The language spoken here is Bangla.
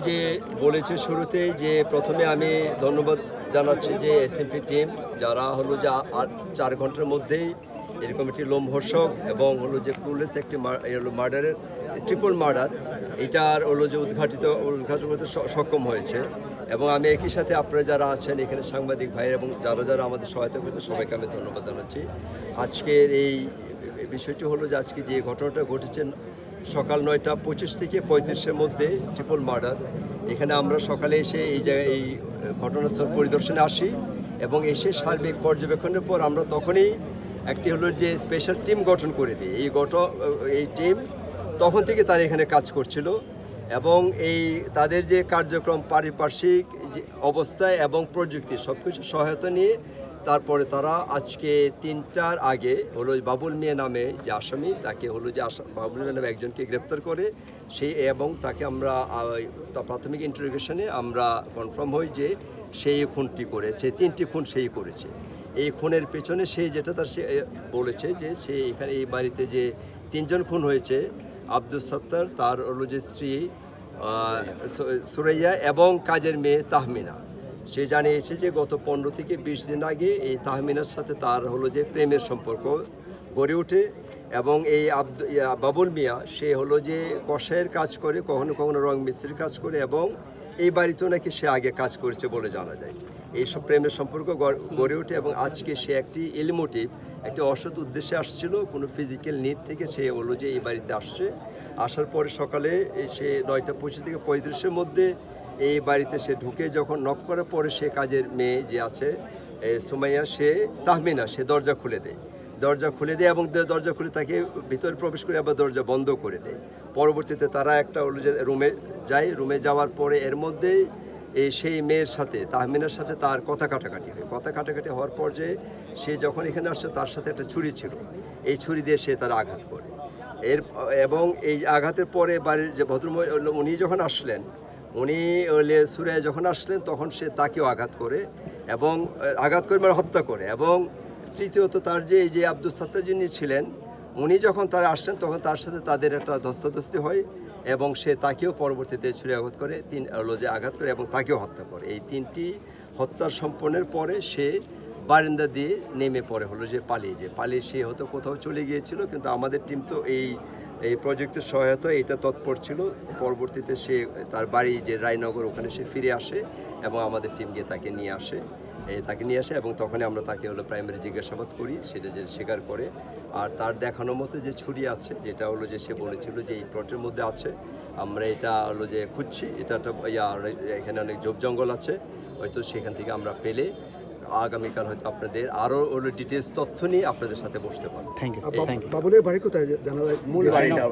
যে বলেছি শুরুতেই যে প্রথমে আমি ধন্যবাদ জানাচ্ছি যে এসএমপি টিম যারা হলো যে 4 ঘন্টার মধ্যেই এরকম একটি লোমহর্ষক এবং হলো যে ক্লুলেস একটি মার্ডারের ট্রিপল মার্ডার এটার হলো যে উদ্ঘাটন করতে সক্ষম হয়েছে। এবং আমি একই সাথে আপনারা যারা আছেন এখানে সাংবাদিক ভাই এবং যারা আমাদের সহায়তা করছে সবাইকে আমি ধন্যবাদ জানাচ্ছি। আজকের এই বিষয়টি হলো যে আজকে যে ঘটনাটা ঘটেছে সকাল 9টা 25 থেকে 35-এর মধ্যে ট্রিপল মার্ডার। এখানে আমরা সকালে এসে এই জায়গায় এই ঘটনাস্থল পরিদর্শনে আসি এবং এসে সার্বিক পর্যবেক্ষণের পর আমরা তখনই একটি হলো যে স্পেশাল টিম গঠন করে দিই। এই টিম তখন থেকে তারা এখানে কাজ করছিল এবং তাদের যে কার্যক্রম পারিপার্শ্বিক যে অবস্থায় এবং প্রযুক্তি সব কিছু সহায়তা নিয়ে তারপরে তারা আজকে 3টার আগে হলো বাবুল মিয়া নামে যে আসামি তাকে হলো যে বাবুল মিয়া নামে একজনকে গ্রেপ্তার করে এবং তাকে আমরা প্রাথমিক ইন্টারোগেশনে আমরা কনফার্ম হই যে সেই খুনটি করেছে, 3টি খুন সেই করেছে। এই খুনের পেছনে সে বলেছে যে সে এখানে এই বাড়িতে যে 3জন খুন হয়েছে আব্দুল সত্তার, তার হলো যে স্ত্রী সুরাইয়া এবং কাজের মেয়ে তাহমিনা। সে জানিয়েছে যে গত 15 থেকে 20 দিন আগে এই তাহমিনার সাথে তার হলো যে প্রেমের সম্পর্ক গড়ে ওঠে এবং এই বাবুল মিয়া সে হলো যে কষায়ের কাজ করে, কখনো কখনো রং মিস্ত্রির কাজ করে এবং এই বাড়িতেও নাকি সে আগে কাজ করেছে বলে জানা যায়। এইসব প্রেমের সম্পর্ক গড়ে ওঠে এবং আজকে সে একটি ইলমোটিভ একটি অসৎ উদ্দেশ্যে আসছিল, কোনো ফিজিক্যাল নিড থেকে সে হলো যে এই বাড়িতে আসছে। আসার পরে সকালে সে 9টা 25 থেকে 35-এর মধ্যে এই বাড়িতে সে ঢুকে যখন নক করার পরে সে কাজের মেয়ে যে আছে সুমাইয়া তাহমিনা সে দরজা খুলে দেয় এবং দরজা খুলে তাকে ভিতরে প্রবেশ করে আবার দরজা বন্ধ করে দেয়। পরবর্তীতে তারা একটা হলো যে রুমে যাওয়ার পরে এর মধ্যেই সেই মেয়ের সাথে তাহমিনার সাথে তার কথা কাটাকাটি হওয়ার পর যে সে যখন এখানে আসছে তার সাথে একটা ছুরি ছিল, এই ছুরি দিয়ে সে তার আঘাত করে এবং এই আঘাতের পরে বাড়ির যে ভদ্রমহিলা উনি যখন আসলেন সুরাইয়া যখন আসলেন তখন সে তাকেও আঘাত করে মানে হত্যা করে। এবং তৃতীয়ত তার এই যে আব্দুল সত্তার যিনি ছিলেন উনি যখন তারা আসলেন তখন তার সাথে তাদের একটা ধস্তাধস্তি হয় এবং সে তাকেও পরবর্তীতে ছুরি আঘাত করে আঘাত করে এবং তাকেও হত্যা করে। এই 3টি হত্যার সম্পন্নের পরে সে বারান্দা দিয়ে নেমে পড়ে হলো যে পালিয়ে সে হয়তো কোথাও চলে গিয়েছিল, কিন্তু আমাদের টিম তো এই প্রযুক্তির সহায়তা এটা তৎপর ছিল। পরবর্তীতে সে তার বাড়ি যে রায়নগর ওখানে সে ফিরে আসে এবং আমাদের টিম গিয়ে তাকে নিয়ে আসে এবং তখনই আমরা তাকে হলো প্রাইমারি জিজ্ঞাসাবাদ করি, সেটা যে স্বীকার করে। আর তার দেখানো মতো যে ছুরি আছে যেটা হলো যে সে বলেছিল যে এই প্লটের মধ্যে আছে, আমরা এটা হলো যে খুঁজছি, এখানে অনেক জঙ্গল আছে, হয়তো সেখান থেকে আমরা পেলে আগামীকাল হয়তো আপনাদের আরও হলো ডিটেলস তথ্য নিয়ে আপনাদের সাথে বসতে পারবো। Thank you. বাবুলের বাড়ি কোথায় জানা যায়? মূল বাড়িটা